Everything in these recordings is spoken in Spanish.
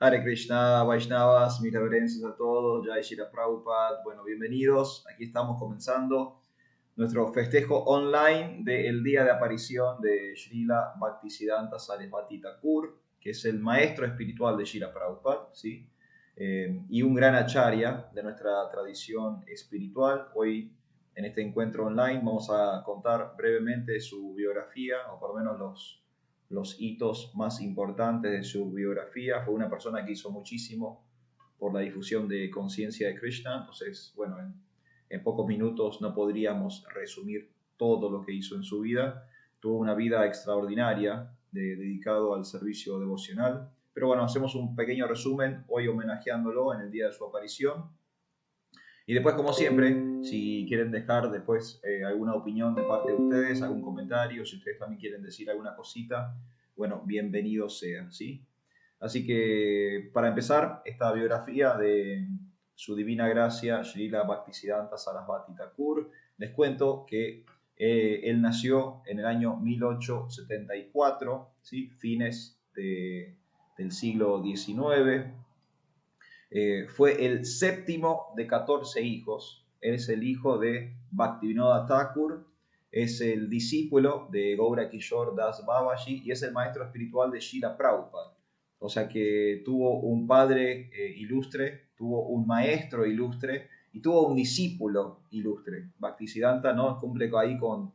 Hare Krishna, Vaishnavas, mis reverencias a todos, Jai Shri Prabhupada. Bueno, bienvenidos. Aquí estamos comenzando nuestro festejo online del día de aparición de Srila Bhaktisiddhanta Sarasvati Thakur, que es el maestro espiritual de Srila Prabhupada, ¿sí? Y un gran acharya de nuestra tradición espiritual. Hoy, en este encuentro online, vamos a contar brevemente su biografía, o por lo menos los hitos más importantes de su biografía. Fue una persona que hizo muchísimo por la difusión de conciencia de Krishna. Entonces, bueno, en pocos minutos no podríamos resumir todo lo que hizo en su vida. Tuvo una vida extraordinaria dedicado al servicio devocional. Pero bueno, hacemos un pequeño resumen hoy homenajeándolo en el día de su aparición. Y después, como siempre, si quieren dejar después alguna opinión de parte de ustedes, algún comentario, si ustedes también quieren decir alguna cosita, bueno, bienvenido sea, ¿sí? Así que para empezar esta biografía de su divina gracia, Srila Bhaktisiddhanta Sarasvati Thakur, les cuento que él nació en el año 1874, ¿sí? Fines del siglo XIX. Fue el séptimo de 14 hijos. Es el hijo de Bhaktivinoda Thakur, es el discípulo de Gaura Kishore Das Babaji y es el maestro espiritual de Srila Prabhupada. O sea que tuvo un padre ilustre, tuvo un maestro ilustre y tuvo un discípulo ilustre. Bhaktisiddhanta, ¿no?, cumple ahí con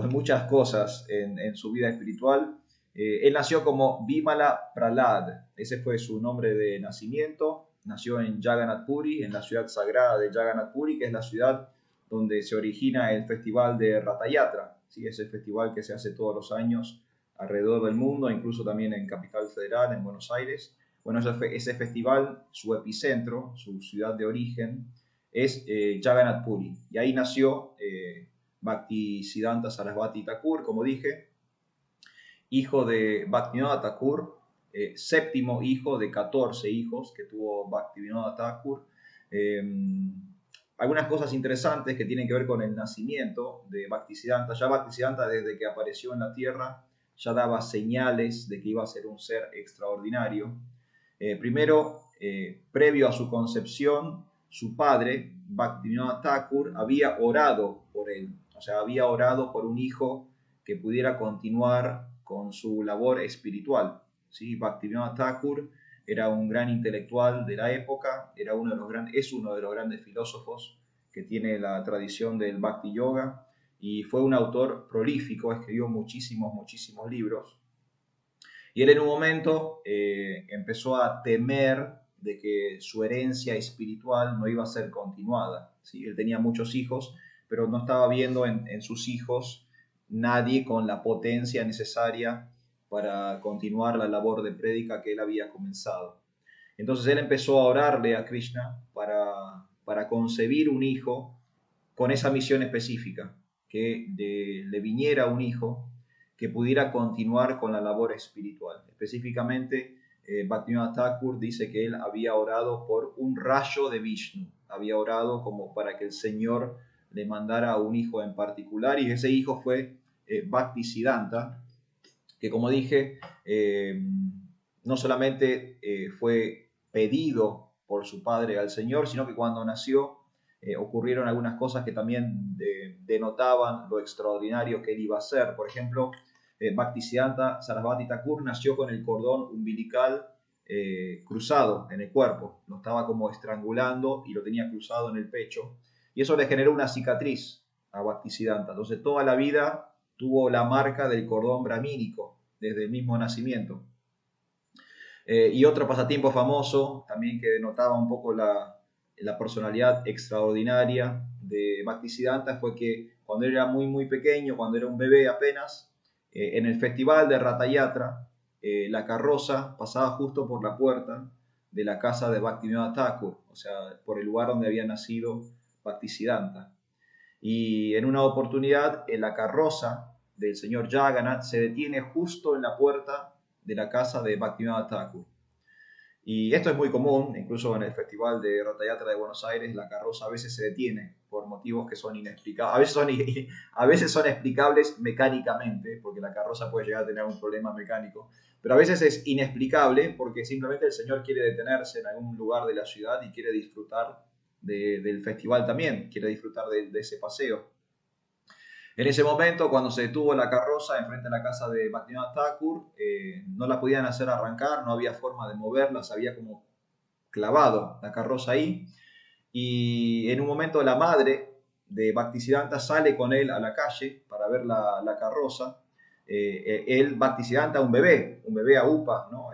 muchas cosas en su vida espiritual. Él nació como Bimala Pralad, ese fue su nombre de nacimiento. Nació en Jagannath Puri, en la ciudad sagrada de Jagannath Puri, que es la ciudad donde se origina el festival de Ratha Yatra, ¿sí? Es el festival que se hace todos los años alrededor del mundo, incluso también en Capital Federal, en Buenos Aires. Bueno, ese festival, su epicentro, su ciudad de origen, es Jagannath Puri. Y ahí nació Bhaktisiddhanta Sarasvati Thakur, como dije, hijo de Bhaktivinoda Thakur, séptimo hijo de 14 hijos que tuvo Bhaktivinoda Thakur. Eh, Algunas cosas interesantes que tienen que ver con el nacimiento de Bhaktisiddhanta. Ya Bhaktisiddhanta, desde que apareció en la tierra, ya daba señales de que iba a ser un ser extraordinario. Primero, previo a su concepción, su padre, Bhaktivinoda Thakur, había orado por él. O sea, había orado por un hijo que pudiera continuar con su labor espiritual, ¿sí? Bhaktivinoda Thakur era un gran intelectual de la época, es uno de los grandes filósofos que tiene la tradición del Bhakti Yoga y fue un autor prolífico, escribió muchísimos libros. Y él en un momento empezó a temer de que su herencia espiritual no iba a ser continuada, ¿sí? Él tenía muchos hijos, pero no estaba viendo en sus hijos nadie con la potencia necesaria para continuar la labor de prédica que él había comenzado. Entonces él empezó a orarle a Krishna para concebir un hijo con esa misión específica, que le viniera un hijo que pudiera continuar con la labor espiritual. Específicamente, Bhaktivinoda Thakur dice que él había orado por un rayo de Vishnu, había orado como para que el Señor le mandara un hijo en particular, y ese hijo fue Bhaktisiddhanta, que, como dije, no solamente fue pedido por su padre al Señor, sino que cuando nació ocurrieron algunas cosas que también denotaban lo extraordinario que él iba a ser. Por ejemplo, Bhaktisiddhanta Sarasvati Thakur nació con el cordón umbilical cruzado en el cuerpo, lo estaba como estrangulando y lo tenía cruzado en el pecho, y eso le generó una cicatriz a Bhaktisiddhanta. Entonces toda la vida tuvo la marca del cordón brahmínico desde el mismo nacimiento. Y otro pasatiempo famoso, también que denotaba un poco la personalidad extraordinaria de Bhaktisiddhanta, fue que cuando era muy pequeño, cuando era un bebé apenas, en el festival de Ratha Yatra, la carroza pasaba justo por la puerta de la casa de Bhaktivinoda Thakur, o sea, por el lugar donde había nacido Bhaktisiddhanta. Y en una oportunidad, en la carroza del señor Jagannath se detiene justo en la puerta de la casa de Bhaktivinoda Thakur. Y esto es muy común, incluso en el Festival de Rotayatra de Buenos Aires, la carroza a veces se detiene por motivos que son inexplicables. A veces son explicables mecánicamente, porque la carroza puede llegar a tener un problema mecánico, pero a veces es inexplicable porque simplemente el señor quiere detenerse en algún lugar de la ciudad y quiere disfrutar del festival también, quiere disfrutar de ese paseo. En ese momento, cuando se detuvo la carroza enfrente de la casa de Bhaktivinoda Thakur, no la podían hacer arrancar, no había forma de moverla, se había como clavado la carroza ahí. Y en un momento la madre de Bhaktisiddhanta sale con él a la calle para ver la carroza. Él, Bhaktisiddhanta, un bebé a UPA, ¿no?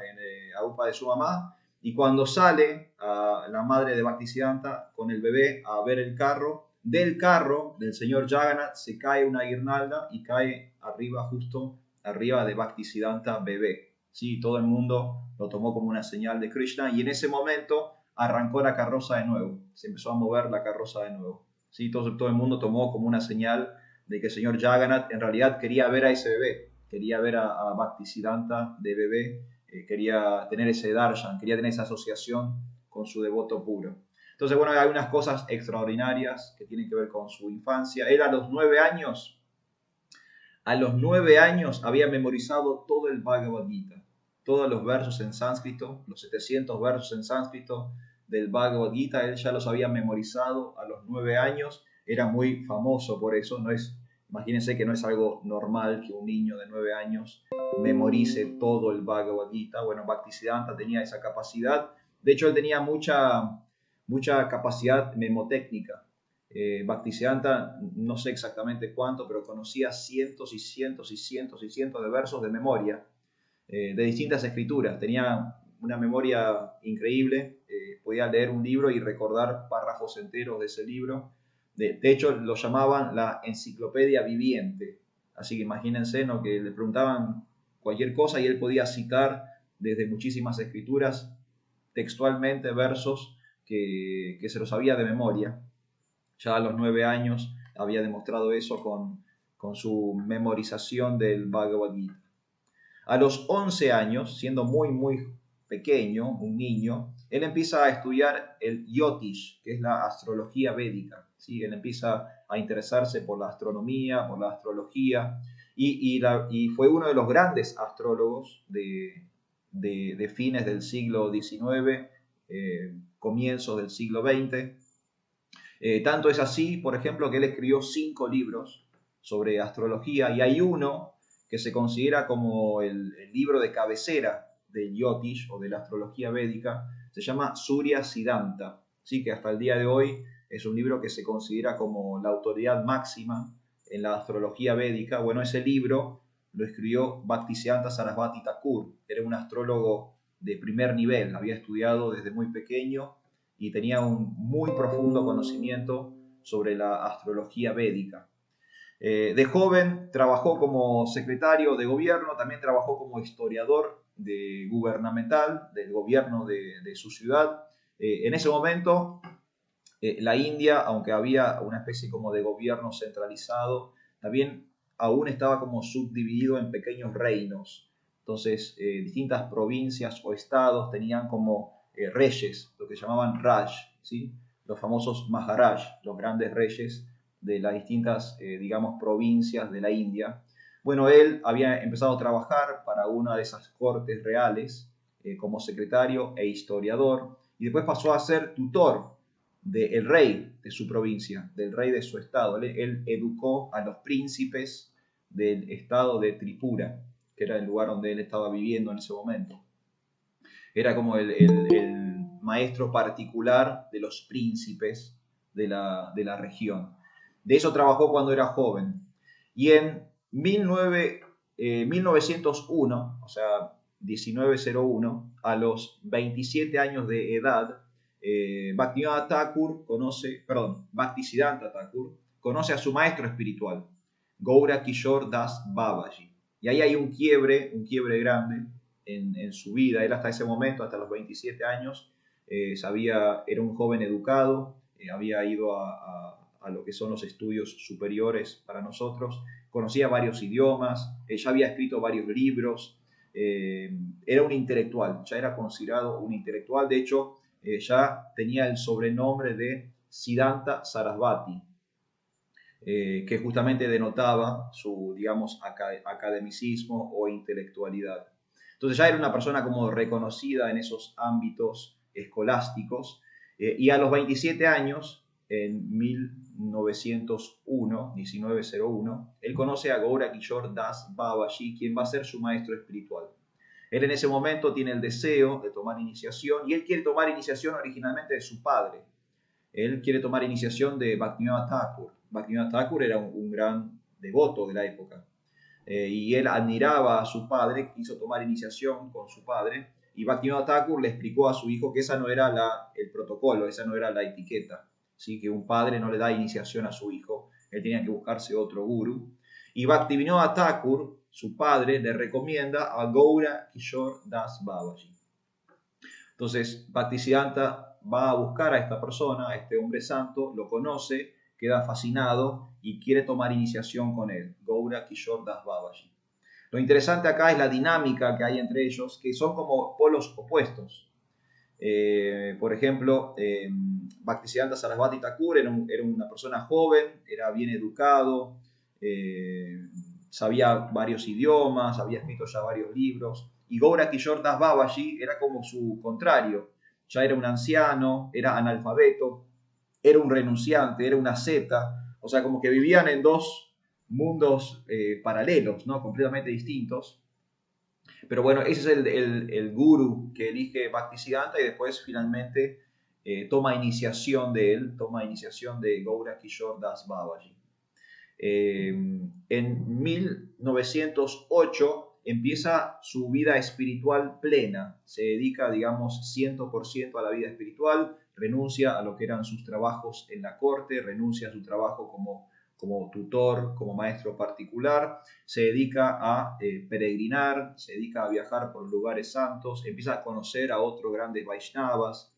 A UPA de su mamá. Y cuando sale la madre de Bhaktisiddhanta con el bebé a ver el carro, del carro del señor Jagannath se cae una guirnalda y cae arriba, justo arriba de Bhaktisiddhanta bebé. Sí, todo el mundo lo tomó como una señal de Krishna y en ese momento arrancó la carroza de nuevo, se empezó a mover la carroza de nuevo. ¿Sí? Todo el mundo tomó como una señal de que el señor Jagannath en realidad quería ver a ese bebé, quería ver a Bhaktisiddhanta de bebé, quería tener ese darshan, quería tener esa asociación con su devoto puro. Entonces, bueno, hay unas cosas extraordinarias que tienen que ver con su infancia. Él a los 9 años había memorizado todo el Bhagavad Gita, todos los versos en sánscrito, los 700 versos en sánscrito del Bhagavad Gita, él ya los había memorizado a los 9 años, era muy famoso por eso, imagínense que no es algo normal que un niño de 9 años memorice todo el Bhagavad Gita. Bueno, Bhaktisiddhanta tenía esa capacidad, de hecho él tenía mucha capacidad memotécnica. Bhaktisiddhanta, no sé exactamente cuánto, pero conocía cientos y cientos y cientos y cientos de versos de memoria, de distintas escrituras. Tenía una memoria increíble, podía leer un libro y recordar párrafos enteros de ese libro. De hecho, lo llamaban la enciclopedia viviente. Así que imagínense, ¿no?, que le preguntaban cualquier cosa y él podía citar desde muchísimas escrituras textualmente versos que se los sabía de memoria. Ya a los 9 años había demostrado eso con su memorización del Bhagavad Gita. A los 11 años, siendo muy, muy pequeño, un niño, él empieza a estudiar el Jyotish, que es la astrología védica. ¿Sí? Él empieza a interesarse por la astronomía, por la astrología, y fue uno de los grandes astrólogos de fines del siglo XIX, comienzos del siglo XX. Tanto es así, por ejemplo, que él escribió 5 libros sobre astrología y hay uno que se considera como el libro de cabecera del Jyotish o de la astrología védica, se llama Surya Siddhanta, ¿sí? Que hasta el día de hoy es un libro que se considera como la autoridad máxima en la astrología védica. Bueno, ese libro lo escribió Bhaktisiddhanta Sarasvati Thakur, era un astrólogo de primer nivel, había estudiado desde muy pequeño y tenía un muy profundo conocimiento sobre la astrología védica. De joven trabajó como secretario de gobierno, también trabajó como historiador gubernamental del gobierno de su ciudad. En ese momento, la India, aunque había una especie como de gobierno centralizado, también aún estaba como subdividido en pequeños reinos. Entonces, distintas provincias o estados tenían como reyes, lo que llamaban Raj, ¿sí? Los famosos Maharaj, los grandes reyes de las distintas, digamos, provincias de la India. Bueno, él había empezado a trabajar para una de esas cortes reales como secretario e historiador y después pasó a ser tutor del rey de su provincia, del rey de su estado. Él educó a los príncipes del estado de Tripura, que era el lugar donde él estaba viviendo en ese momento. Era como el maestro particular de los príncipes de la región. De eso trabajó cuando era joven. Y en 1901, o sea, 1901, a los 27 años de edad, Bhaktisiddhanta Thakur conoce a su maestro espiritual, Gaura Kishore Das Babaji. Y ahí hay un quiebre grande en su vida. Él hasta ese momento, hasta los 27 años, era un joven educado, había ido a lo que son los estudios superiores para nosotros, conocía varios idiomas, ya había escrito varios libros, era un intelectual, ya era considerado un intelectual. De hecho, ya tenía el sobrenombre de Siddhanta Sarasvati, que justamente denotaba su, digamos, academicismo o intelectualidad. Entonces ya era una persona como reconocida en esos ámbitos escolásticos, y a los 27 años, en 1901, él conoce a Goura Kishore Das Babaji, quien va a ser su maestro espiritual. Él en ese momento tiene el deseo de tomar iniciación, y él quiere tomar iniciación originalmente de su padre. Él quiere tomar iniciación de Bhaktivinoda Thakur. Bhaktivinoda Thakur era un gran devoto de la época, y él admiraba a su padre, quiso tomar iniciación con su padre, y Bhaktivinoda Thakur le explicó a su hijo que esa no era el protocolo, esa no era la etiqueta, ¿sí? Que un padre no le da iniciación a su hijo, él tenía que buscarse otro guru. Y Bhaktivinoda Thakur, su padre, le recomienda a Goura Kishore Das Babaji. Entonces, Bhaktisiddhanta va a buscar a esta persona, a este hombre santo, lo conoce, queda fascinado y quiere tomar iniciación con él, Goura Kishore Das Babaji. Lo interesante acá es la dinámica que hay entre ellos, que son como polos opuestos. Por ejemplo, Bhaktisiddhanta Sarasvati Thakur era una persona joven, era bien educado, sabía varios idiomas, había escrito ya varios libros. Y Goura Kishore Das Babaji era como su contrario. Ya era un anciano, era analfabeto, era un renunciante, era una asceta. O sea, como que vivían en dos mundos paralelos, ¿no? Completamente distintos. Pero bueno, ese es el guru que elige Bhaktisiddhanta, y después finalmente toma iniciación de él, toma iniciación de Goura Kishore Das Babaji. En 1908 empieza su vida espiritual plena, se dedica, digamos, 100% a la vida espiritual, renuncia a lo que eran sus trabajos en la corte, renuncia a su trabajo como tutor, como maestro particular, se dedica a peregrinar, se dedica a viajar por lugares santos, empieza a conocer a otros grandes Vaishnavas,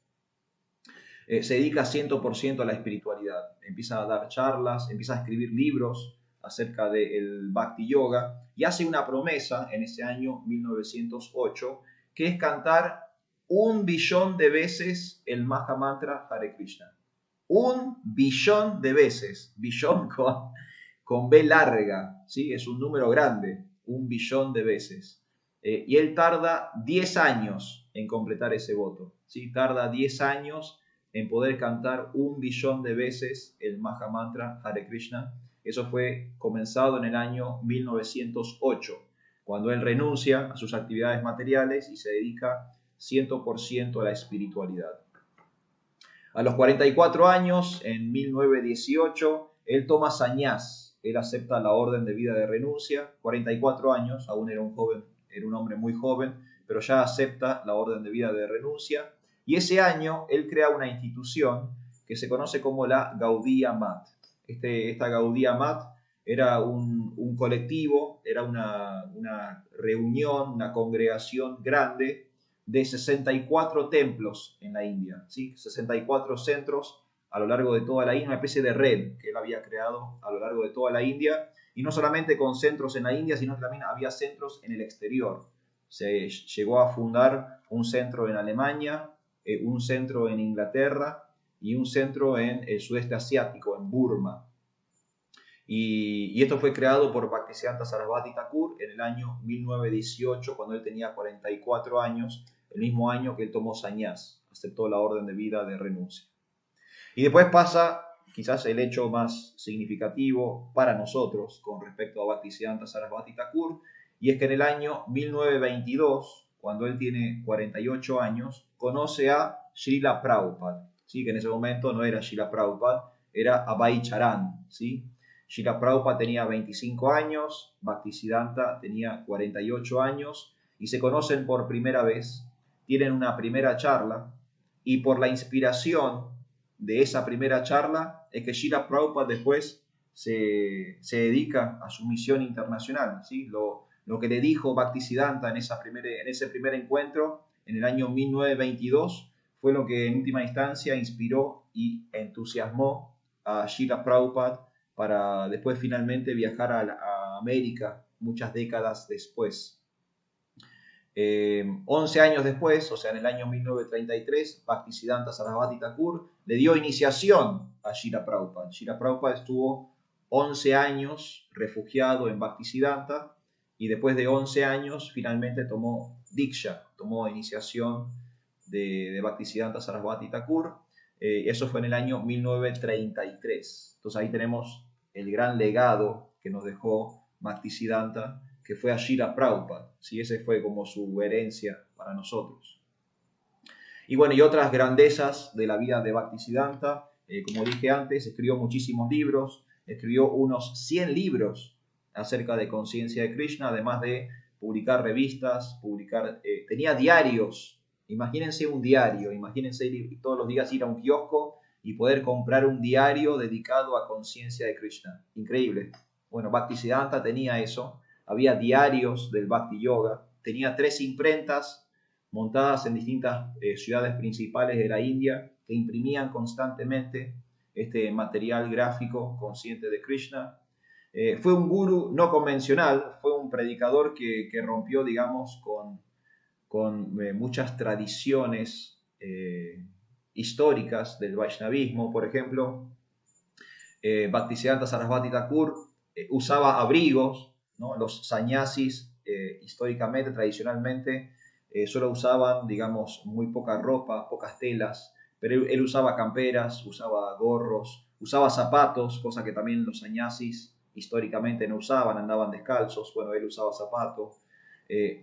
se dedica 100% a la espiritualidad, empieza a dar charlas, empieza a escribir libros acerca del Bhakti Yoga, y hace una promesa en ese año 1908, que es cantar 1.000.000.000 de veces el Mahamantra Hare Krishna. 1.000.000.000 de veces, billón con B larga, ¿sí? Es un número grande, 1.000.000.000 de veces. Y él tarda 10 años en completar ese voto, ¿sí? Tarda 10 años en poder cantar 1.000.000.000 de veces el Mahamantra Hare Krishna. Eso fue comenzado en el año 1908, cuando él renuncia a sus actividades materiales y se dedica 100% a la espiritualidad. A los 44 años, en 1918, él toma sannyas, él acepta la orden de vida de renuncia. 44 años, aún era un joven, era un hombre muy joven, pero ya acepta la orden de vida de renuncia. Y ese año él crea una institución que se conoce como la Gaudiya Math. Esta Gaudiya Math era un colectivo, era una reunión, una congregación grande de 64 templos en la India, ¿sí? 64 centros a lo largo de toda la India, una especie de red que él había creado a lo largo de toda la India, y no solamente con centros en la India, sino que también había centros en el exterior. Se llegó a fundar un centro en Alemania, un centro en Inglaterra y un centro en el sudeste asiático, en Burma. Y esto fue creado por Bhaktisiddhanta Sarasvati Thakur en el año 1918, cuando él tenía 44 años, el mismo año que él tomó sannyas, aceptó la orden de vida de renuncia. Y después pasa quizás el hecho más significativo para nosotros con respecto a Bhaktisiddhanta Sarasvati Thakur, y es que en el año 1922, cuando él tiene 48 años, conoce a Srila Prabhupada, ¿sí? Que en ese momento no era Srila Prabhupada, era Abhay Charan, ¿sí? Srila Prabhupada tenía 25 años, Bhaktisiddhanta tenía 48 años, y se conocen por primera vez, tienen una primera charla, y por la inspiración de esa primera charla es que Srila Prabhupada después se dedica a su misión internacional, ¿sí? Lo que le dijo Bhaktisiddhanta en ese primer encuentro, en el año 1922, fue lo que en última instancia inspiró y entusiasmó a Srila Prabhupada para después finalmente viajar a América muchas décadas después. 11 años después, o sea, en el año 1933, Bhaktisiddhanta Sarasvati Thakur le dio iniciación a Srila Prabhupada. Srila Prabhupada estuvo 11 años refugiado en Bhaktisiddhanta y después de 11 años finalmente tomó Diksha, tomó iniciación de Bhaktisiddhanta Sarasvati Thakur. Eso fue en el año 1933. Entonces ahí tenemos el gran legado que nos dejó Bhaktisiddhanta, que fue a Srila Prabhupada. ¿Sí? Ese fue como su herencia para nosotros. Y bueno, y otras grandezas de la vida de Bhaktisiddhanta, como dije antes, escribió muchísimos libros, escribió unos 100 libros acerca de conciencia de Krishna, además de publicar revistas, tenía diarios. Imagínense un diario, imagínense todos los días ir a un kiosco y poder comprar un diario dedicado a conciencia de Krishna. Increíble. Bueno, Bhaktisiddhanta tenía eso. Había diarios del Bhakti Yoga, tenía 3 imprentas montadas en distintas ciudades principales de la India que imprimían constantemente este material gráfico consciente de Krishna. Fue un gurú no convencional, fue un predicador que rompió, digamos, con muchas tradiciones históricas del Vaishnavismo. Por ejemplo, Bhaktisiddhanta Sarasvati Thakur usaba abrigos, ¿no? Los sannyasis históricamente, tradicionalmente, solo usaban, digamos, muy poca ropa, pocas telas, pero él usaba camperas, usaba gorros, usaba zapatos, cosa que también los sannyasis históricamente no usaban, andaban descalzos, bueno, él usaba zapatos,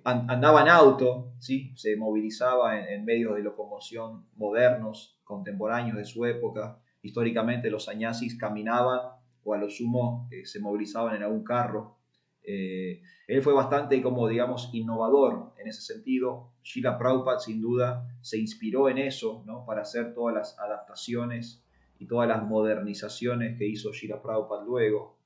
andaba en auto, ¿sí? Se movilizaba en medios de locomoción modernos, contemporáneos de su época. Históricamente los sannyasis caminaban o a lo sumo se movilizaban en algún carro. Él fue bastante, como digamos, innovador en ese sentido. Srila Prabhupada sin duda se inspiró en eso, ¿no? Para hacer todas las adaptaciones y todas las modernizaciones que hizo Srila Prabhupada luego.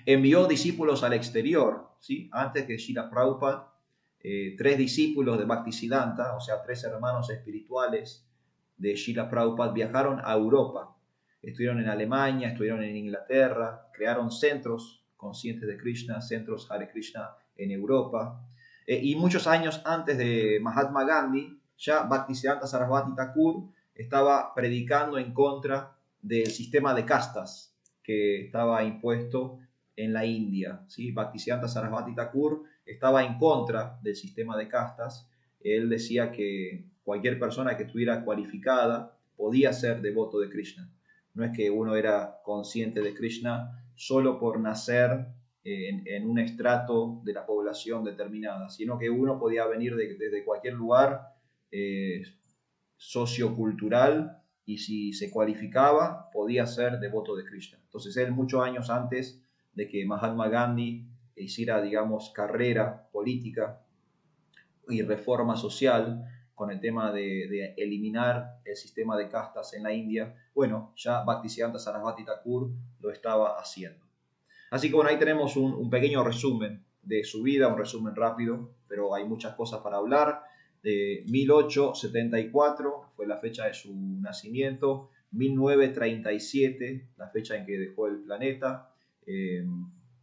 Envió discípulos al exterior, ¿sí? Antes que Srila Prabhupada, 3 discípulos de Bhaktisiddhanta, o sea, 3 hermanos espirituales de Srila Prabhupada viajaron a Europa. Estuvieron en Alemania, estuvieron en Inglaterra, crearon centros conscientes de Krishna, centros Hare Krishna en Europa. Y muchos años antes de Mahatma Gandhi, ya Bhaktisiddhanta Sarasvati Thakur estaba predicando en contra del sistema de castas que estaba impuesto en la India. ¿Sí? Bhaktisiddhanta Sarasvati Thakur estaba en contra del sistema de castas. Él decía que cualquier persona que estuviera cualificada podía ser devoto de Krishna. No es que uno era consciente de Krishna solo por nacer en un estrato de la población determinada, sino que uno podía venir desde cualquier lugar sociocultural y si se cualificaba podía ser devoto de Krishna. Entonces él muchos años antes de que Mahatma Gandhi hiciera, digamos, carrera política y reforma social con el tema de eliminar el sistema de castas en la India, bueno, ya Bhaktisiddhanta Sarasvati Thakur lo estaba haciendo. Así que bueno, ahí tenemos un pequeño resumen de su vida, un resumen rápido, pero hay muchas cosas para hablar. De 1874 fue la fecha de su nacimiento, 1937 la fecha en que dejó el planeta,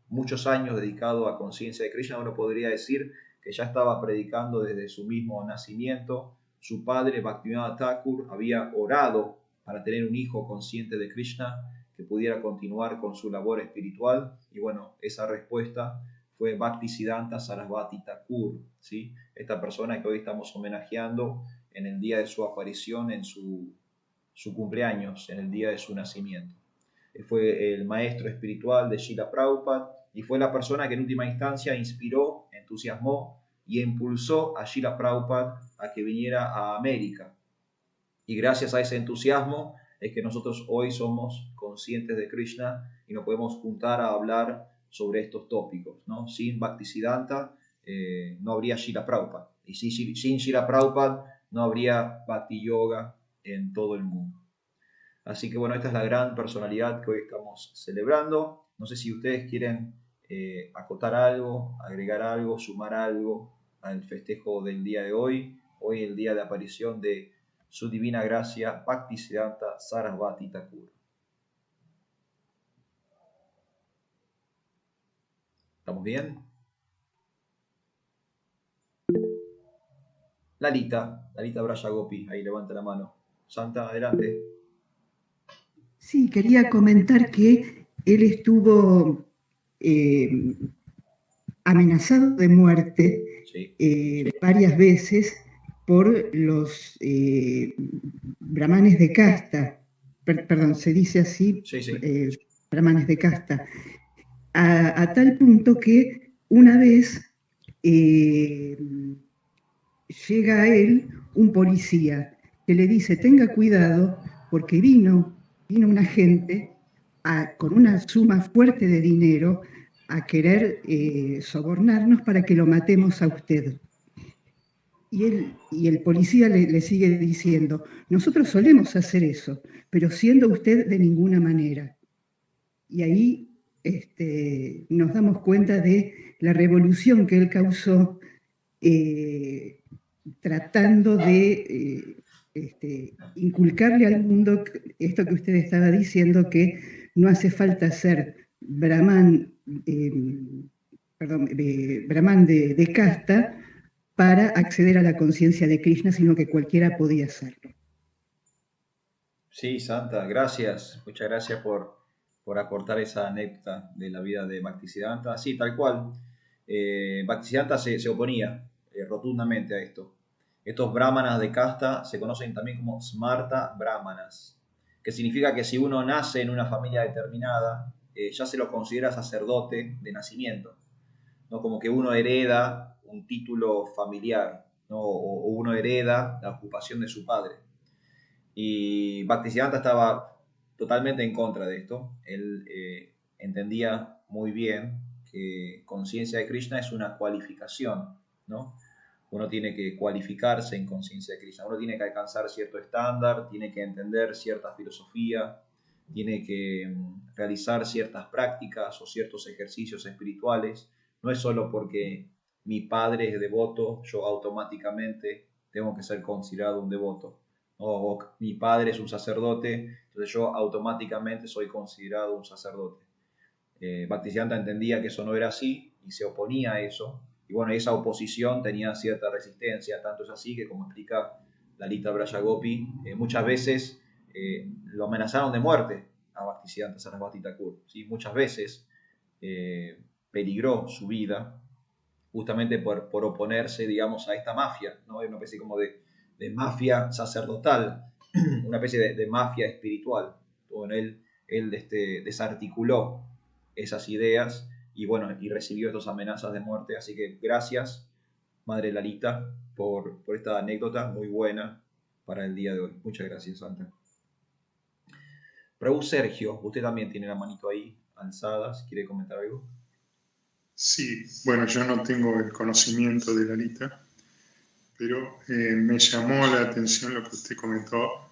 muchos años dedicado a conciencia de Krishna. Uno podría decir que ya estaba predicando desde su mismo nacimiento. Su padre, Bhaktivinoda Thakur, había orado para tener un hijo consciente de Krishna que pudiera continuar con su labor espiritual. Y bueno, esa respuesta fue Bhaktisiddhanta Sarasvati Thakur, ¿sí? Esta persona que hoy estamos homenajeando en el día de su aparición, en su cumpleaños, en el día de su nacimiento. Fue el maestro espiritual de Srila Prabhupada y fue la persona que en última instancia inspiró, entusiasmó y impulsó a Srila Prabhupada a que viniera a América. Y gracias a ese entusiasmo es que nosotros hoy somos conscientes de Krishna y nos podemos juntar a hablar sobre estos tópicos, ¿no? Sin Bhaktisiddhanta no habría Srila Prabhupada. Y sin Srila Prabhupada no habría Bhakti Yoga en todo el mundo. Así que bueno, esta es la gran personalidad que hoy estamos celebrando. No sé si ustedes quieren acotar algo, agregar algo, sumar algo al festejo del día de hoy. Hoy el día de aparición de su divina gracia Bhaktisiddhanta Sarasvati Thakur. ¿Estamos bien? Lalita Braya Gopi, ahí levanta la mano. Santa, adelante. Sí, quería comentar que él estuvo eh, amenazado de muerte Sí, varias veces por los brahmanes de casta, perdón, se dice así, sí, sí. brahmanes de casta, a tal punto que una vez eh, llega a él un policía que le dice, tenga cuidado porque vino un agente con una suma fuerte de dinero a querer sobornarnos para que lo matemos a usted. Y el policía le sigue diciendo, nosotros solemos hacer eso, pero siendo usted de ninguna manera. Y ahí nos damos cuenta de la revolución que él causó eh, tratando de inculcarle al mundo esto que usted estaba diciendo, que no hace falta ser brahman, brahman de casta para acceder a la conciencia de Krishna, sino que cualquiera podía hacerlo. Sí, Santa, gracias. Muchas gracias por aportar esa anécdota de la vida de Bhaktisiddhanta. Sí, tal cual. Bhaktisiddhanta se oponía rotundamente a esto. Estos brahmanas de casta se conocen también como smarta brahmanas, que significa que si uno nace en una familia determinada, ya se lo considera sacerdote de nacimiento, ¿no? Como que uno hereda un título familiar, ¿no? O uno hereda la ocupación de su padre. Y Bhaktisiddhanta estaba totalmente en contra de esto. Él entendía muy bien que conciencia de Krishna es una cualificación, ¿no? Uno tiene que cualificarse en conciencia de Krishna, uno tiene que alcanzar cierto estándar, tiene que entender cierta filosofía, tiene que realizar ciertas prácticas o ciertos ejercicios espirituales. No es solo porque mi padre es devoto, yo automáticamente tengo que ser considerado un devoto. O mi padre es un sacerdote, entonces yo automáticamente soy considerado un sacerdote. Bhaktisiddhanta entendía que eso no era así y se oponía a eso. Y bueno, esa oposición tenía cierta resistencia, tanto es así que, como explica Lalita Brajagopi, muchas veces lo amenazaron de muerte a Bhaktisiddhanta Sarasvati Thakur. ¿Sí? Muchas veces eh, peligró su vida justamente por oponerse, digamos, a esta mafia, ¿no? Hay una especie como de mafia sacerdotal, una especie de mafia espiritual. Bueno, él desarticuló esas ideas y bueno, y recibió estas amenazas de muerte. Así que gracias, Madre Lalita, por esta anécdota muy buena para el día de hoy. Muchas gracias, Santa. Raúl Sergio, usted también tiene la manito ahí alzada, si quiere comentar algo. Sí, bueno, yo no tengo el conocimiento de Lalita, pero me llamó la atención lo que usted comentó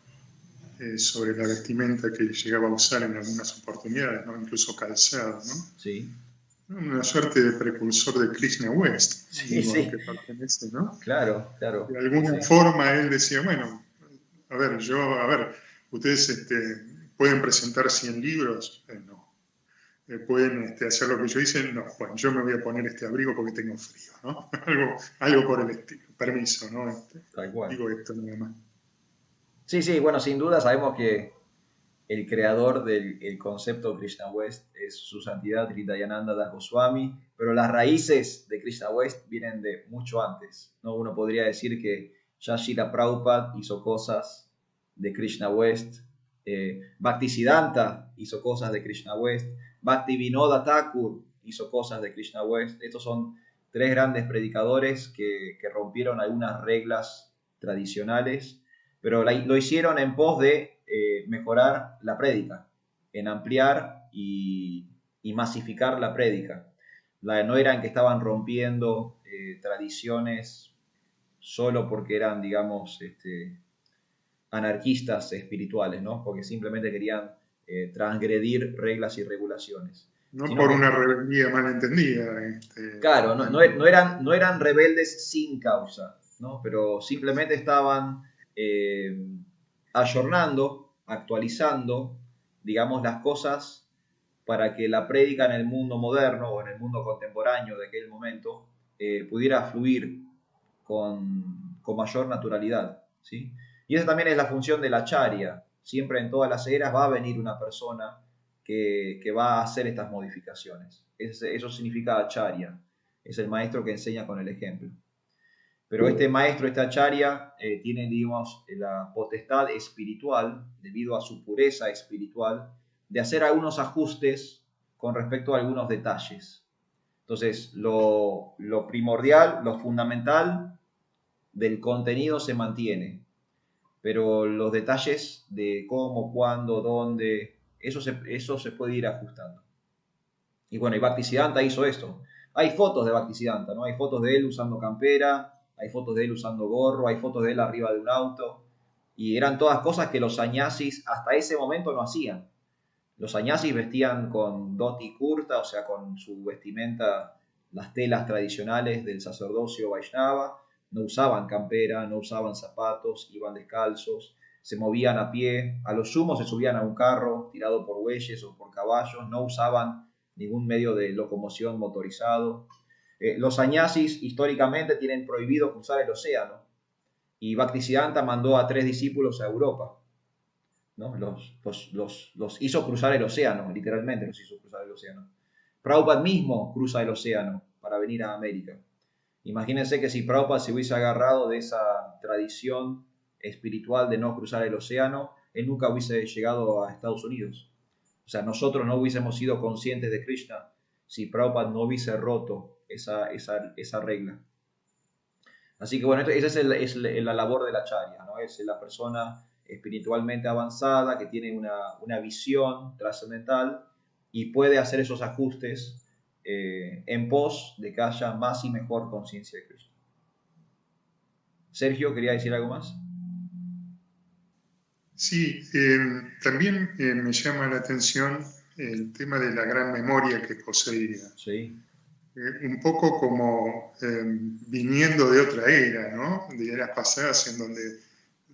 sobre la vestimenta que llegaba a usar en algunas oportunidades, ¿no? Incluso calzado, ¿no? Sí, Una suerte de precursor de Krishna West, sí, digo, al sí, que pertenece, ¿no? claro, claro, De sí, alguna sí. forma él decía, bueno, a ver, ustedes pueden presentar 100 libros, no. Pueden hacer lo que yo hice, no, bueno, yo me voy a poner este abrigo porque tengo frío, ¿no? algo por el estilo, permiso, ¿no? Tal cual. Digo esto nada más. Sí, sí, bueno, sin duda sabemos que el creador del el concepto Krishna West es su santidad Tritayananda Das Goswami, pero las raíces de Krishna West vienen de mucho antes, ¿no? Uno podría decir que ya Srila Prabhupada hizo cosas de Krishna West, Bhaktisiddhanta hizo cosas de Krishna West, Bhaktivinoda Thakur hizo cosas de Krishna West. Estos son tres grandes predicadores que rompieron algunas reglas tradicionales, pero lo hicieron en pos de mejorar la prédica, en ampliar y masificar la prédica. No eran que estaban rompiendo tradiciones solo porque eran, digamos, anarquistas espirituales, ¿no? Porque simplemente querían transgredir reglas y regulaciones. No Sino por que, una rebeldía malentendida. claro, no eran rebeldes sin causa, ¿no? Pero simplemente estaban ayornando, actualizando, digamos, las cosas para que la prédica en el mundo moderno o en el mundo contemporáneo de aquel momento pudiera fluir con mayor naturalidad, ¿sí? Y esa también es la función de la acharya. Siempre en todas las eras va a venir una persona que va a hacer estas modificaciones. Eso significa acharya. Es el maestro que enseña con el ejemplo. Pero este maestro, esta acharya, tiene, digamos, la potestad espiritual, debido a su pureza espiritual, de hacer algunos ajustes con respecto a algunos detalles. Entonces, lo primordial, lo fundamental del contenido se mantiene, pero los detalles de cómo, cuándo, dónde, eso se puede ir ajustando. Y bueno, y Bhaktisiddhanta hizo esto. Hay fotos de Bhaktisiddhanta, ¿no? Hay fotos de él usando campera, hay fotos de él usando gorro, hay fotos de él arriba de un auto, y eran todas cosas que los sannyasis hasta ese momento no hacían. Los sannyasis vestían con dhoti kurta, o sea, con su vestimenta, las telas tradicionales del sacerdocio Vaishnava, no usaban campera, no usaban zapatos, iban descalzos, se movían a pie, a lo sumo se subían a un carro tirado por bueyes o por caballos, no usaban ningún medio de locomoción motorizado. Los sannyasis históricamente tienen prohibido cruzar el océano, y Bhaktisiddhanta mandó a 3 discípulos a Europa, ¿no? Los hizo cruzar el océano, literalmente los hizo cruzar el océano. Prabhupada mismo cruza el océano para venir a América. Imagínense que si Prabhupada se hubiese agarrado de esa tradición espiritual de no cruzar el océano, él nunca hubiese llegado a Estados Unidos. O sea, nosotros no hubiésemos sido conscientes de Krishna si Prabhupada no hubiese roto esa regla. Así que bueno, esa es la labor de la acharya, ¿no? Es la persona espiritualmente avanzada que tiene una visión trascendental y puede hacer esos ajustes en pos de que haya más y mejor conciencia de Cristo. Sergio, ¿quería decir algo más? Sí, también me llama la atención el tema de la gran memoria que poseía. Sí. Un poco como viniendo de otra era, ¿no? De eras pasadas en donde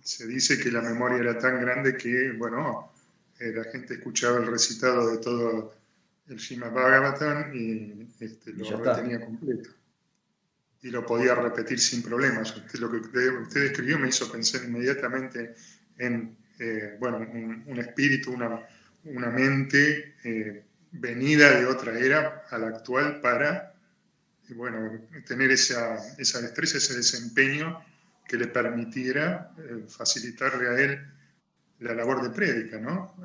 se dice que la memoria era tan grande que, bueno, la gente escuchaba el recitado de todo el Srimad Bhagavatam y lo retenía completo. Y lo podía repetir sin problemas. Lo que usted escribió me hizo pensar inmediatamente en un espíritu, una mente venida de otra era a la actual para tener esa destreza, ese desempeño que le permitiera facilitarle a él la labor de prédica, ¿no?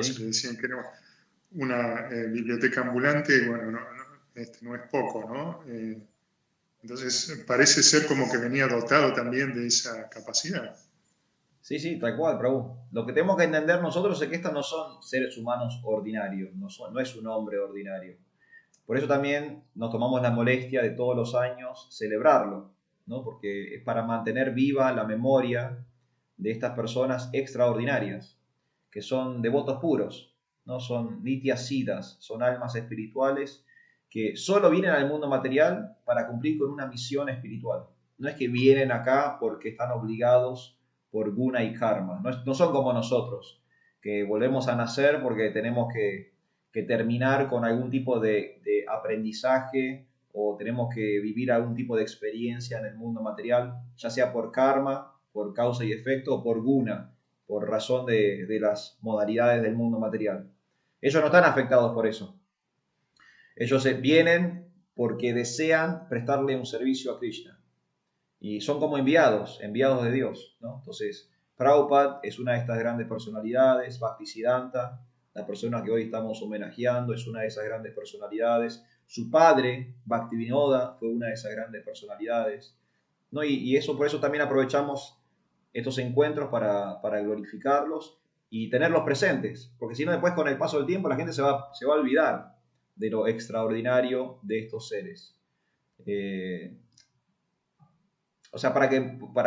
Sí. Si le decían que era una biblioteca ambulante, no es poco, ¿no? Entonces parece ser como que venía dotado también de esa capacidad. Sí, tal cual, Prabhu. Lo que tenemos que entender nosotros es que estos no son seres humanos ordinarios, no es un hombre ordinario. Por eso también nos tomamos la molestia de todos los años celebrarlo, ¿no? Porque es para mantener viva la memoria de estas personas extraordinarias, que son devotos puros, ¿no? Son nityasiddhas, son almas espirituales que solo vienen al mundo material para cumplir con una misión espiritual. No es que vienen acá porque están obligados por guna y karma. No son como nosotros, que volvemos a nacer porque tenemos que terminar con algún tipo de aprendizaje o tenemos que vivir algún tipo de experiencia en el mundo material, ya sea por karma, por causa y efecto, o por guna, por razón de las modalidades del mundo material. Ellos no están afectados por eso. Ellos vienen porque desean prestarle un servicio a Krishna. Y son como enviados de Dios, ¿no? Entonces, Prabhupada es una de estas grandes personalidades, Bhaktisiddhanta, la persona que hoy estamos homenajeando, es una de esas grandes personalidades. Su padre, Bhaktivinoda, fue una de esas grandes personalidades, ¿no? Y eso, por eso también aprovechamos estos encuentros para glorificarlos y tenerlos presentes, porque si no, después con el paso del tiempo la gente se va a olvidar de lo extraordinario de estos seres. O sea, para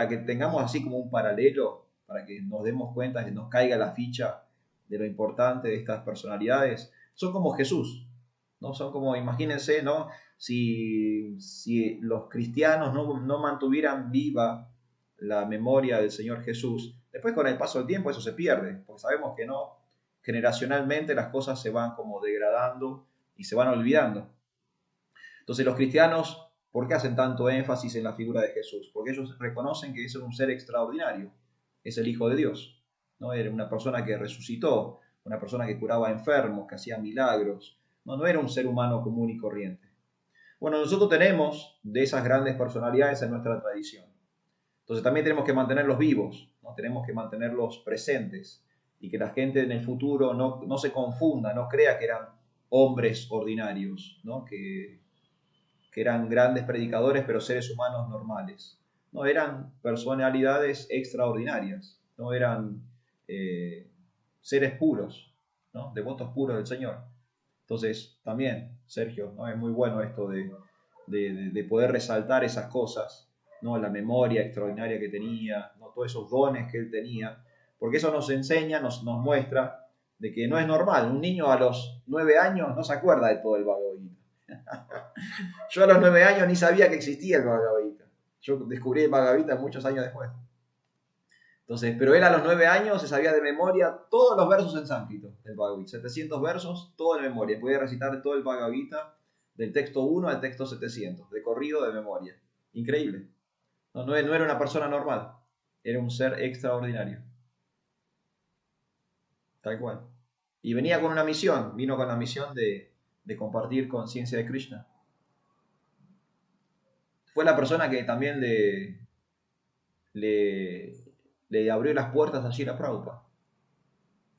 que tengamos así como un paralelo, para que nos demos cuenta, que nos caiga la ficha de lo importante de estas personalidades, son como Jesús, ¿no? Son como, imagínense, ¿no? Si los cristianos no mantuvieran viva la memoria del Señor Jesús, después con el paso del tiempo eso se pierde, porque sabemos que no, generacionalmente las cosas se van como degradando y se van olvidando. Entonces los cristianos ¿Por qué hacen tanto énfasis en la figura de Jesús? Porque ellos reconocen que es un ser extraordinario, es el Hijo de Dios, ¿no? Era una persona que resucitó, una persona que curaba enfermos, que hacía milagros, no era un ser humano común y corriente. Bueno, nosotros tenemos de esas grandes personalidades en nuestra tradición. Entonces también tenemos que mantenerlos vivos, ¿no? Tenemos que mantenerlos presentes y que la gente en el futuro no se confunda, no crea que eran hombres ordinarios, ¿no? Que eran grandes predicadores pero seres humanos normales. No, eran personalidades extraordinarias, no eran seres puros, ¿no? Devotos puros del Señor. Entonces, también, Sergio, ¿no? Es muy bueno esto de poder resaltar esas cosas, ¿no? La memoria extraordinaria que tenía, ¿no? Todos esos dones que él tenía, porque eso nos enseña, nos muestra de que no es normal. Un niño a los 9 años no se acuerda de todo el Bhagavad Gita. Yo a los 9 años ni sabía que existía el Bhagavad Gita. Yo descubrí el Bhagavad Gita muchos años después. Entonces, pero él a los 9 años se sabía de memoria todos los versos en sánscrito del Bhagavad Gita. 700 versos, todo de memoria. Podía recitar todo el Bhagavad Gita del texto 1 al texto 700, de corrido de memoria. Increíble. No era una persona normal, era un ser extraordinario. Tal cual. Y venía con una misión, vino con la misión de compartir conciencia de Krishna. Fue la persona que también le abrió las puertas a Srila Prabhupada.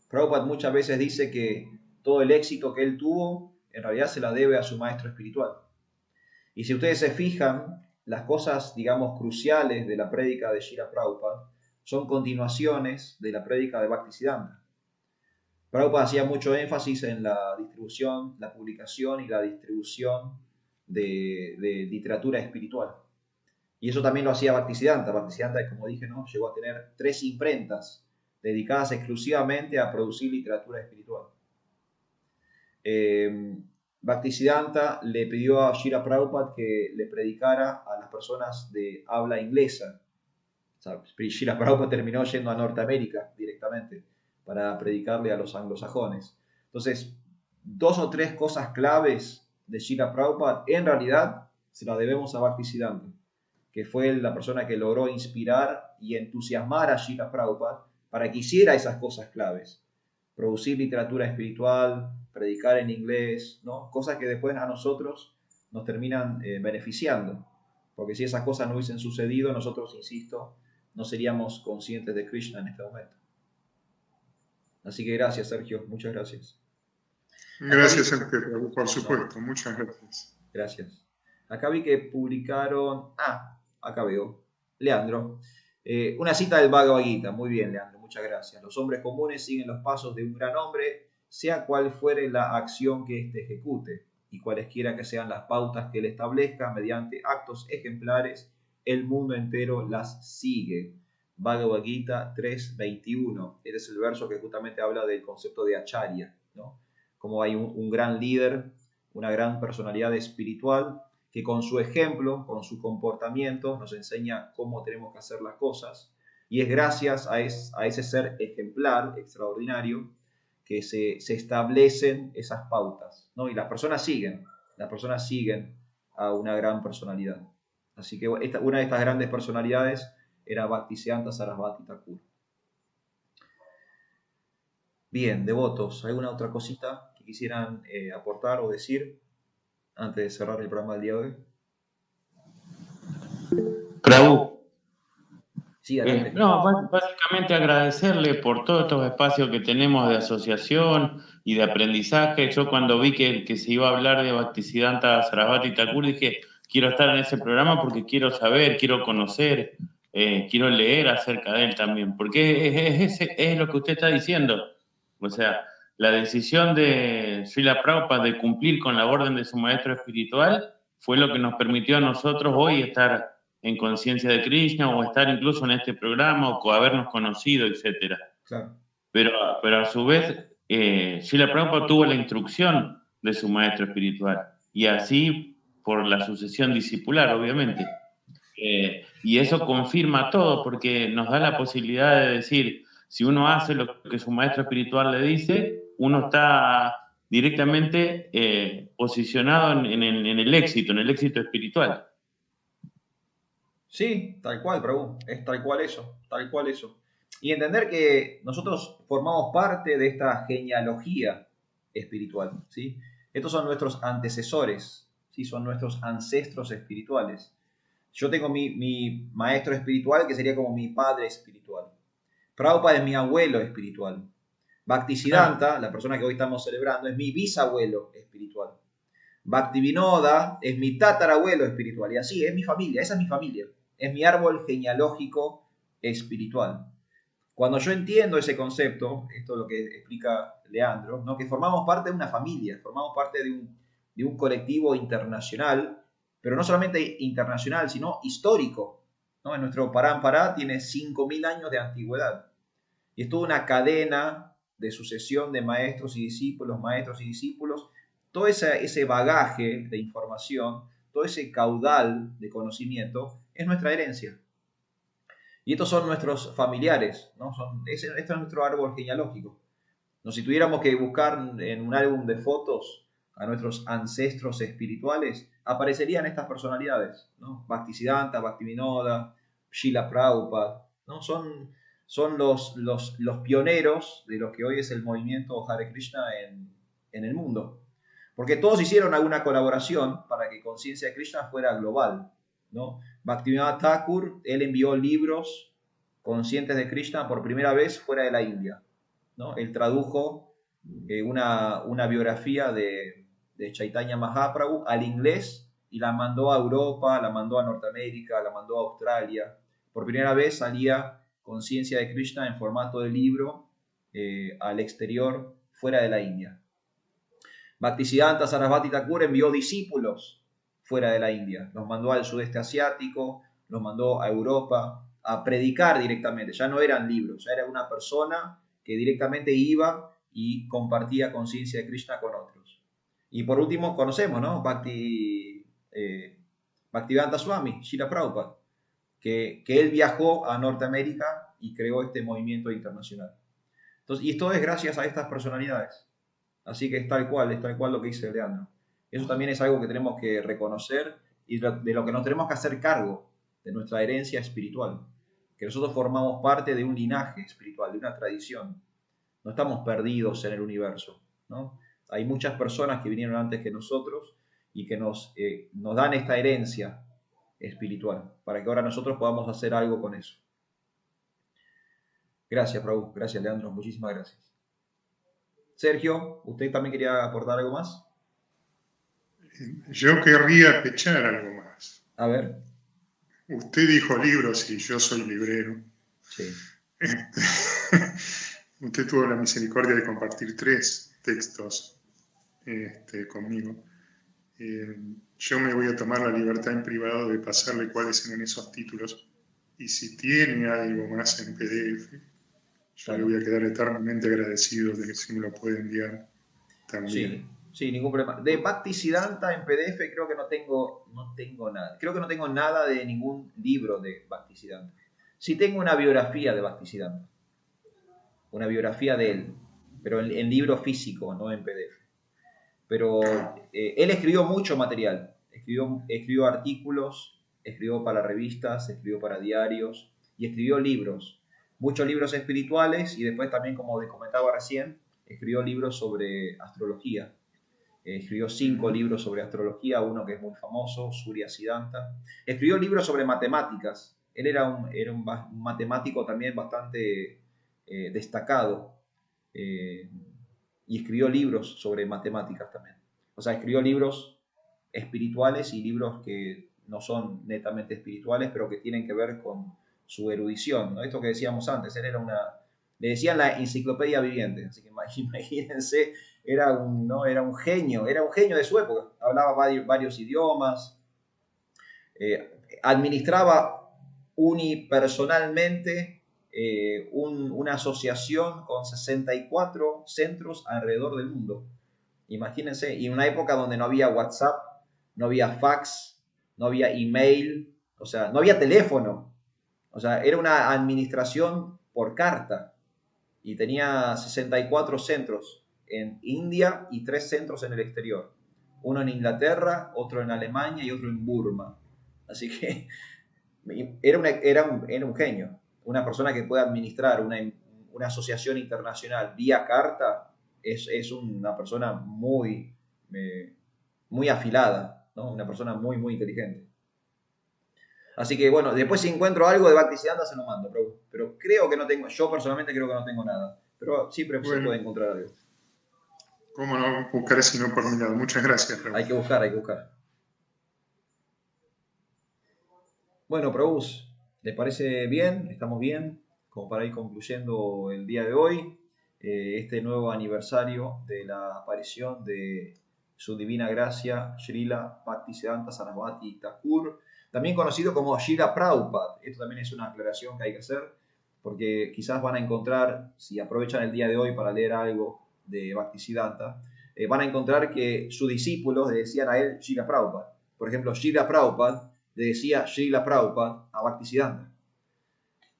Prabhupada muchas veces dice que todo el éxito que él tuvo en realidad se la debe a su maestro espiritual. Y si ustedes se fijan, las cosas, digamos, cruciales de la prédica de Srila Prabhupada son continuaciones de la prédica de Bhaktisiddhanta. Prabhupada hacía mucho énfasis en la distribución, la publicación y la distribución de literatura espiritual. Y eso también lo hacía Bhaktisiddhanta. Bhaktisiddhanta, como dije, ¿no? Llegó a tener 3 imprentas dedicadas exclusivamente a producir literatura espiritual. Bhaktisiddhanta le pidió a Srila Prabhupada que le predicara a las personas de habla inglesa. O sea, Srila Prabhupada terminó yendo a Norteamérica directamente para predicarle a los anglosajones. Entonces, 2 o 3 cosas claves de Srila Prabhupada en realidad se las debemos a Bhaktisiddhanta, que fue la persona que logró inspirar y entusiasmar a Srila Prabhupada para que hiciera esas cosas claves. Producir literatura espiritual, predicar en inglés, ¿no? Cosas que después a nosotros nos terminan beneficiando. Porque si esas cosas no hubiesen sucedido, nosotros, insisto, no seríamos conscientes de Krishna en este momento. Así que gracias, Sergio, muchas gracias. Gracias, Sergio, por supuesto, muchas gracias. Gracias. Acá vi que publicaron... acá veo. Leandro. Una cita del Bhagavad Gita. Muy bien, Leandro, muchas gracias. Los hombres comunes siguen los pasos de un gran hombre, sea cual fuere la acción que éste ejecute, y cualesquiera que sean las pautas que él establezca, mediante actos ejemplares, el mundo entero las sigue. Bhagavad Gita 3.21. Este es el verso que justamente habla del concepto de acharya, ¿no? Como hay un gran líder, una gran personalidad espiritual, que con su ejemplo, con su comportamiento, nos enseña cómo tenemos que hacer las cosas. Y es gracias a ese ser ejemplar, extraordinario, que se establecen esas pautas, ¿no? Y las personas siguen a una gran personalidad. Así que una de estas grandes personalidades era Bhaktisiddhanta Sarasvati Thakur. Bien, devotos, ¿alguna otra cosita que quisieran aportar o decir antes de cerrar el programa del día de hoy? Prabhu. Sí, adelante. Básicamente agradecerle por todos estos espacios que tenemos de asociación y de aprendizaje. Yo cuando vi que se iba a hablar de Bhaktisiddhanta Sarasvati Thakur dije, quiero estar en ese programa porque quiero saber, quiero conocer, quiero leer acerca de él también, porque es lo que usted está diciendo. O sea, la decisión de Srila Prabhupada de cumplir con la orden de su maestro espiritual fue lo que nos permitió a nosotros hoy estar en conciencia de Krishna o estar incluso en este programa o habernos conocido, etc. Claro. Pero a su vez, Srila Prabhupada tuvo la instrucción de su maestro espiritual y así por la sucesión discipular, obviamente. Y eso confirma todo porque nos da la posibilidad de decir, si uno hace lo que su maestro espiritual le dice, uno está directamente posicionado en el éxito espiritual. Sí, tal cual, Prabhu, es tal cual eso, tal cual eso. Y entender que nosotros formamos parte de esta genealogía espiritual, ¿sí? Estos son nuestros antecesores, ¿sí? Son nuestros ancestros espirituales. Yo tengo mi maestro espiritual que sería como mi padre espiritual. Prabhupada es mi abuelo espiritual. Claro, Bhaktisiddhanta, la persona que hoy estamos celebrando, es mi bisabuelo espiritual. Bhaktivinoda es mi tatarabuelo espiritual. Y así, es mi familia, esa es mi familia. Es mi árbol genealógico espiritual. Cuando yo entiendo ese concepto, esto es lo que explica Leandro, ¿no? Que formamos parte de una familia, formamos parte de un colectivo internacional, pero no solamente internacional, sino histórico, ¿no? En nuestro Parampara tiene 5.000 años de antigüedad. Y es toda una cadena de sucesión de maestros y discípulos, todo ese bagaje de información, todo ese caudal de conocimiento es nuestra herencia. Y estos son nuestros familiares, ¿no? Este es nuestro árbol genealógico. ¿No? Si tuviéramos que buscar en un álbum de fotos a nuestros ancestros espirituales, aparecerían estas personalidades, ¿no? Bhaktisiddhanta, Bhaktivinoda, Srila Prabhupada, ¿no? Son los pioneros de lo que hoy es el movimiento Hare Krishna en el mundo. Porque todos hicieron alguna colaboración para que Conciencia de Krishna fuera global, ¿no? Bhaktivinoda Thakur, él envió libros conscientes de Krishna por primera vez fuera de la India, ¿no? Él tradujo una biografía de Chaitanya Mahaprabhu al inglés y la mandó a Europa, la mandó a Norteamérica, la mandó a Australia. Por primera vez salía Conciencia de Krishna en formato de libro al exterior, fuera de la India. Bhaktisiddhanta Sarasvati Thakur envió discípulos fuera de la India, los mandó al sudeste asiático, los mandó a Europa a predicar directamente, ya no eran libros, ya era una persona que directamente iba y compartía conciencia de Krishna con otros. Y por último conocemos, ¿no? Bhaktivedanta Swami, Srila Prabhupada, que él viajó a Norteamérica y creó este movimiento internacional. Entonces, y esto es gracias a estas personalidades. Así que es tal cual lo que dice Leandro. Eso también es algo que tenemos que reconocer y de lo que nos tenemos que hacer cargo, de nuestra herencia espiritual. Que nosotros formamos parte de un linaje espiritual, de una tradición. No estamos perdidos en el universo, ¿no? Hay muchas personas que vinieron antes que nosotros y que nos dan esta herencia espiritual, para que ahora nosotros podamos hacer algo con eso. Gracias, Prabhu. Gracias, Leandro. Muchísimas gracias. Sergio, ¿usted también quería aportar algo más? Yo querría pechar algo más. A ver. Usted dijo libros y yo soy librero. Sí. Usted tuvo la misericordia de compartir 3 textos conmigo. Yo me voy a tomar la libertad en privado de pasarle cuáles eran esos títulos. Y si tiene algo más en PDF, yo le voy a quedar eternamente agradecido de que si me lo puede enviar también. Sí, ningún problema. De Bhaktisiddhanta en PDF creo que no tengo nada. Creo que no tengo nada de ningún libro de Bhaktisiddhanta. Sí tengo una biografía de Bhaktisiddhanta. Una biografía de él, pero en libro físico, no en PDF. Pero él escribió mucho material. Escribió artículos, escribió para revistas, escribió para diarios y escribió libros. Muchos libros espirituales y después también, como comentaba recién, escribió libros sobre astrología. Escribió 5 libros sobre astrología, uno que es muy famoso, Surya Siddhanta. Escribió libros sobre matemáticas. Él era un matemático también bastante destacado. Y escribió libros sobre matemáticas también. O sea, escribió libros espirituales y libros que no son netamente espirituales, pero que tienen que ver con su erudición, ¿no? Esto que decíamos antes, él le decían la enciclopedia viviente, así que imagínense, era un genio de su época, hablaba varios idiomas, administraba unipersonalmente una asociación con 64 centros alrededor del mundo. Imagínense, y en una época donde no había WhatsApp, no había fax, no había email, o sea, no había teléfono. O sea, era una administración por carta y tenía 64 centros en India y 3 centros en el exterior. Uno en Inglaterra, otro en Alemania y otro en Burma. Así que Era un genio, una persona que puede administrar una asociación internacional vía carta, es una persona muy afilada, ¿no? Una persona muy inteligente. Así que bueno, después si encuentro algo de Bhaktisiddhanta se lo mando, pero creo que no tengo, yo personalmente creo que no tengo nada, pero siempre se Bueno, puede encontrar algo. ¿cómo no buscaré si no por mi lado? Muchas gracias, Raúl. Hay que buscar. Bueno, Probus, ¿les parece bien? ¿Estamos bien? Como para ir concluyendo el día de hoy, este nuevo aniversario de la aparición de su divina gracia, Srila Bhaktisiddhanta Sarasvati Thakur, también conocido como Srila Prabhupada. Esto también es una aclaración que hay que hacer, porque quizás van a encontrar, si aprovechan el día de hoy para leer algo de Bhaktisiddhanta, van a encontrar que sus discípulos le decían a él Srila Prabhupada. Por ejemplo, Srila Prabhupada le decía Srila Prabhupada a Bhaktisiddhanta.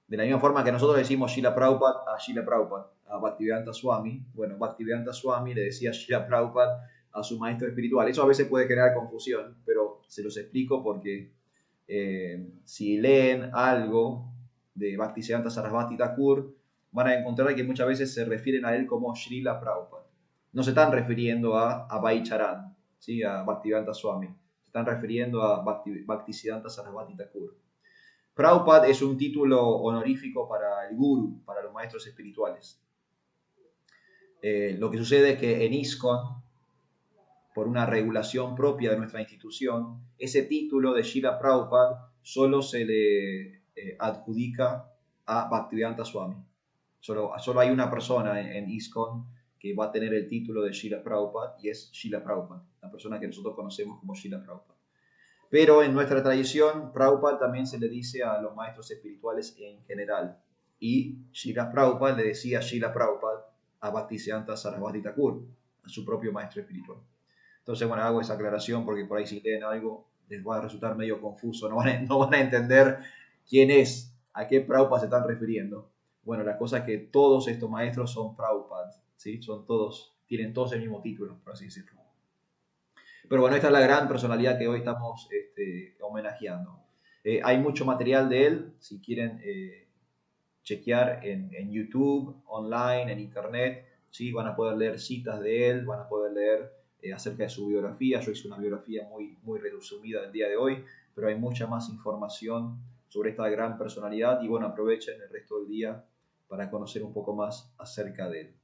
De la misma forma que nosotros decimos Srila Prabhupada a Srila Prabhupada, a Bhaktivedanta Swami, bueno, Bhaktivedanta Swami le decía Srila Prabhupada a su maestro espiritual. Eso a veces puede crear confusión, pero se los explico porque si leen algo de Bhaktisiddhanta Sarasvati Thakur, van a encontrar que muchas veces se refieren a él como Srila Prabhupada. No se están refiriendo a Abhay Charan, ¿sí? A Bhaktivedanta Swami. Se están refiriendo a Bhaktisiddhanta Sarasvati Thakur. Prabhupada es un título honorífico para el guru, para los maestros espirituales. Lo que sucede es que en ISKCON, por una regulación propia de nuestra institución, ese título de Srila Prabhupada solo se le adjudica a Bhaktivedanta Swami. Solo hay una persona en ISKCON que va a tener el título de Srila Prabhupada y es Srila Prabhupada, la persona que nosotros conocemos como Srila Prabhupada. Pero en nuestra tradición, Prabhupada también se le dice a los maestros espirituales en general. Y Srila Prabhupada le decía Srila Prabhupada a Bhaktisiddhanta Sarasvati Thakur, a su propio maestro espiritual. Entonces, bueno, hago esa aclaración porque por ahí si leen algo les va a resultar medio confuso, no van a entender quién es, a qué Prabhupada se están refiriendo. Bueno, la cosa es que todos estos maestros son Prabhupada, ¿sí? Tienen todos el mismo título, por así decirlo. Pero bueno, esta es la gran personalidad que hoy estamos homenajeando. Hay mucho material de él, si quieren chequear en YouTube, online, en internet, ¿sí? Van a poder leer citas de él, van a poder leer acerca de su biografía. Yo hice una biografía muy resumida del día de hoy, pero hay mucha más información sobre esta gran personalidad y bueno, aprovechen el resto del día para conocer un poco más acerca de él.